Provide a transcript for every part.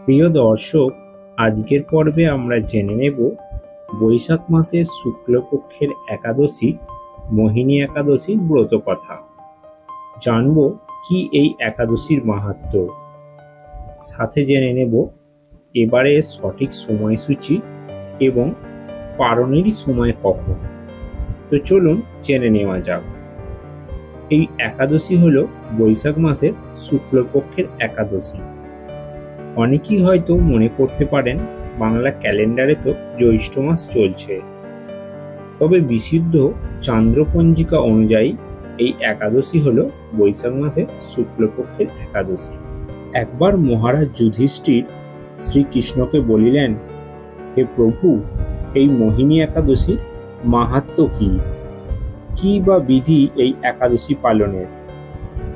প্রিয় দর্শক, আজকের পর্বে আমরা জেনে নেব বৈশাখ মাসের শুক্লপক্ষের একাদশী মোহিনী একাদশীর ব্রত কথা। জানব কি এই একাদশীর মাহাত্ম্য, সাথে জেনে নেব এবারে সঠিক সময়সূচি এবং পারণেরই সময় কখন। তো চলুন জেনে নেওয়া যাক। এই একাদশী হলো বৈশাখ মাসের শুক্লপক্ষের একাদশী। অনেকেই হয়তো মনে করতে পারেন বাংলা ক্যালেন্ডারে তো জ্যৈষ্ঠ মাস চলছে, তবে বিশুদ্ধ চান্দ্রপঞ্জিকা অনুযায়ী এই একাদশী হলো বৈশাখ মাসের শুক্লপক্ষের একাদশী। একবার মহারাজ যুধিষ্ঠির শ্রীকৃষ্ণকে বলিলেন, হে প্রভু, এই মোহিনী একাদশীর মাহাত্ম্য কি বা বিধি এই একাদশী পালনের,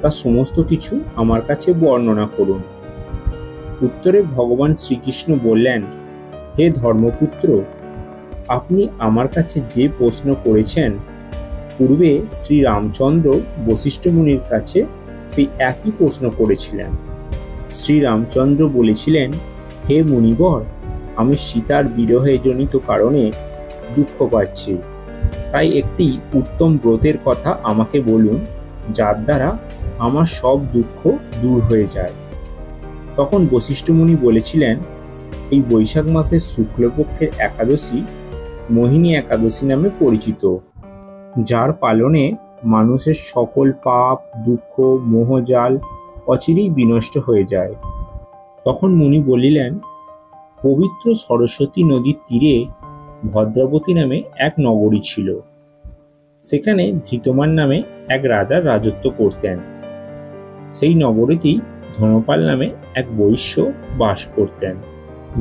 তা সমস্ত কিছু আমার কাছে বর্ণনা করুন। উত্তরে ভগবান শ্রীকৃষ্ণ বললেন, হে ধর্মপুত্র, আপনি আমার কাছে যে প্রশ্ন করেছেন, পূর্বে শ্রী রামচন্দ্র বশিষ্ঠ মুনির কাছে সেই একই প্রশ্ন করেছিলেন। শ্রী রামচন্দ্র বলেছিলেন, হে মুনিবর, আমি সীতার বিরহে জনিত কারণে দুঃখ পাচ্ছি, তাই একটি উত্তম ব্রতের কথা আমাকে বলুন, যার দ্বারা আমার সব দুঃখ দূর হয়ে যায়। তখন বশিষ্ঠ মুনি বলেছিলেন, এই বৈশাখ মাসের শুক্লপক্ষের একাদশী মোহিনী একাদশী নামে পরিচিত, যার পালনে মানুষের সকল পাপ, দুঃখ, মোহজাল অচিরেই বিনষ্ট হয়ে যায়। তখন মুনি বলিলেন, পবিত্র সরস্বতী নদীর তীরে ভদ্রাবতী নামে এক নগরী ছিল। সেখানে ধৃতমান নামে এক রাজা রাজত্ব করতেন। সেই নগরীতেই ধনপাল নামে এক বৈশ্য বাস করতেন,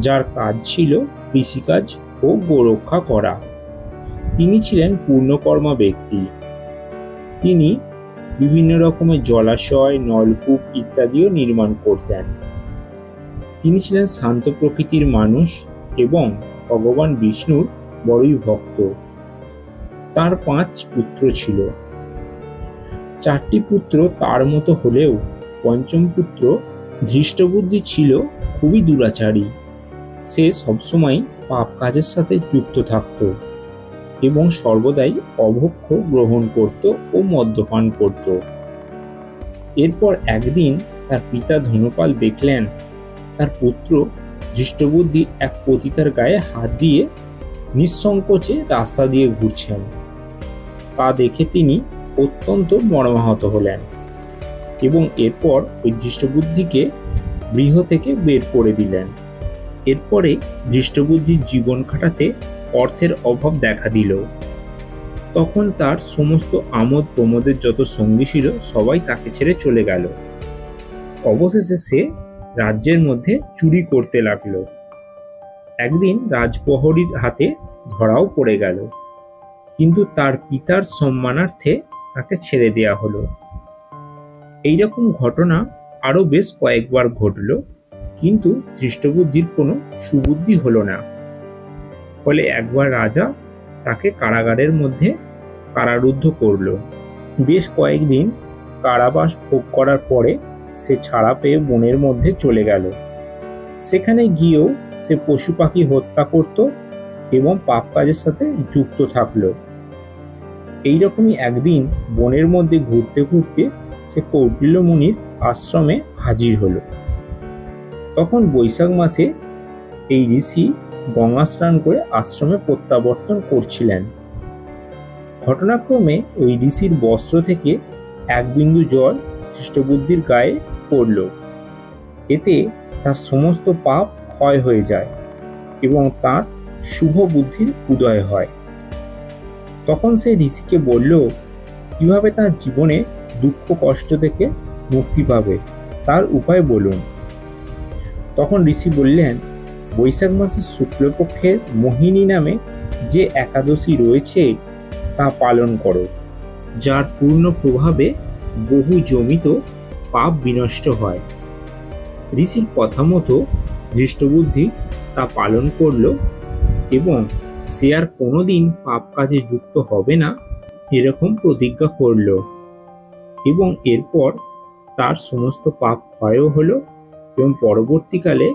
যার কাজ ছিল কৃষিকাজ ও গোরক্ষা করা। তিনি ছিলেন পূর্ণকর্মা ব্যক্তি। তিনি বিভিন্ন রকমের জলাশয়, নলকূপ ইত্যাদিও নির্মাণ করতেন। তিনি ছিলেন শান্ত প্রকৃতির মানুষ এবং ভগবান বিষ্ণুর বড়ই ভক্ত। তার 5 পুত্র ছিল। 4টি পুত্র তার মতো হলেও পঞ্চম পুত্র ধৃষ্টবুদ্ধি ছিল খুবই দুরাচারী। সে সবসময় পাপ কাজের সাথে যুক্ত থাকত এবং সর্বদাই অভক্ষ গ্রহণ করত ও মদ্যপান করত। এরপর একদিন তার পিতা ধনপাল দেখলেন তার পুত্র ধৃষ্টবুদ্ধি এক পতিতার গায়ে হাত দিয়ে নিঃসংকোচে রাস্তা দিয়ে ঘুরছেন। তা দেখে তিনি অত্যন্ত মর্মাহত হলেন এবং এরপর ওই ধৃষ্টবুদ্ধিকে গৃহ থেকে বের করে দিলেন। এরপরে ধৃষ্টবুদ্ধির জীবন কাটাতে অর্থের অভাব দেখা দিল। তখন তার সমস্ত আমোদ প্রমোদের যত সঙ্গী ছিল সবাই তাকে ছেড়ে চলে গেল। অবশেষে সে রাজ্যের মধ্যে চুরি করতে লাগলো। একদিন রাজপ্রহরীর হাতে ধরাও পড়ে গেল, কিন্তু তার পিতার সম্মানার্থে তাকে ছেড়ে দেয়া হলো। এইরকম ঘটনা আরো বেশ কয়েকবার ঘটল, কিন্তু ধৃষ্টবুদ্ধির কোনো সুবুদ্ধি হলো না। ফলে একবার রাজা তাকে কারাগারের মধ্যে কারারুদ্ধ করল। বেশ কয়েকদিন কারাবাস ভোগ করার পরে সে ছাড়া পেয়ে বনের মধ্যে চলে গেল। সেখানে গিয়েও সে পশু পাখি হত্যা করত এবং পাপ কাজের সাথে যুক্ত থাকলো। এইরকমই একদিন বনের মধ্যে ঘুরতে ঘুরতে সে কৌটিল্য মুনির আশ্রমে হাজির হলো। তখন বৈশাখ মাসে এই ঋষি গঙ্গা স্নান করে আশ্রমে প্রত্যাবর্তন করছিলেন। ঘটনাক্রমে ওই ঋষির বস্ত্র থেকে এক বিন্দু জল ধৃষ্টবুদ্ধির গায়ে পড়ল। এতে তার সমস্ত পাপ ক্ষয় হয়ে যায় এবং তার শুভ বুদ্ধির উদয় হয়। তখন সে ঋষিকে বলল, কিভাবে তার জীবনে দুঃখ কষ্ট থেকে মুক্তি পাবে, তার উপায় বলুন। তখন ঋষি বললেন, বৈশাখ মাসের শুক্লপক্ষের মোহিনী নামে যে একাদশী রয়েছে তা পালন করো, যার পূর্ণ প্রভাবে বহু জমিত পাপ বিনষ্ট হয়। ঋষির কথা মতো ধৃষ্টবুদ্ধি তা পালন করল এবং সে আর কোনোদিন পাপ কাজে যুক্ত হবে না এরকম প্রতিজ্ঞা করল এবং এরপর তার সমস্ত পাপ ক্ষয়ও হলো এবং পরবর্তীকালে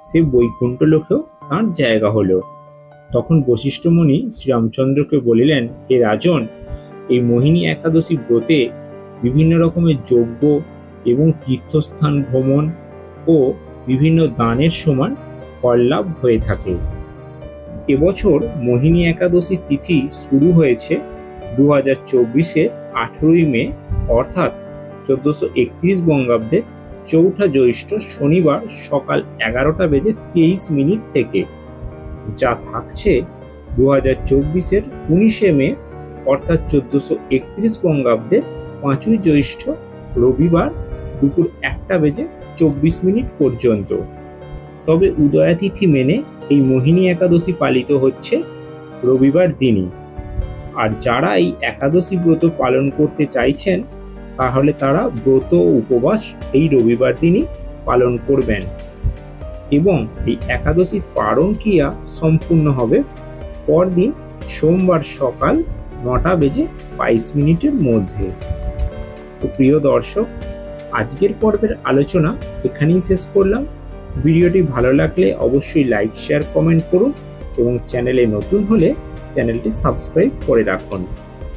সে বৈকুণ্ঠ লোকেও তাঁর জায়গা হলো। তখন বশিষ্ঠ মুনি শ্রীরামচন্দ্রকে বলিলেন, হে রাজন, এই মোহিনী একাদশী ব্রতে বিভিন্ন রকমের যজ্ঞ এবং তীর্থস্থান ভ্রমণ ও বিভিন্ন দানের সমান ফললাভ হয়ে থাকে। এবছর মোহিনী একাদশী তিথি শুরু হয়েছে 2024-এর 18ই মে অর্থাৎ 1431 বঙ্গাব্দের 4ঠা জ্যৈষ্ঠ শনিবার সকাল 11:23 থেকে, যা থাকছে 2024-এর 19শে মে অর্থাৎ 1431 বঙ্গাব্দের 5ই জ্যৈষ্ঠ রবিবার দুপুর 1:24 পর্যন্ত। তবে উদয়াতিথি মেনে এই মোহিনী একাদশী পালিত হচ্ছে রবিবার দিনই। আর যারা এই একাদশী ব্রত পালন করতে চাইছেন তাহলে তারা ব্রত উপবাস এই রবিবার দিনই পালন করবেন এবং এই একাদশীর পারণ ক্রিয়া সম্পূর্ণ হবে পরদিন সোমবার সকাল 9:22 মধ্যে। তো প্রিয় দর্শক, আজকের পর্বের আলোচনা এখানেই শেষ করলাম। ভিডিওটি ভালো লাগলে অবশ্যই লাইক, শেয়ার, কমেন্ট করুন এবং চ্যানেলে নতুন হলে চ্যানেলটি সাবস্ক্রাইব করে রাখুন।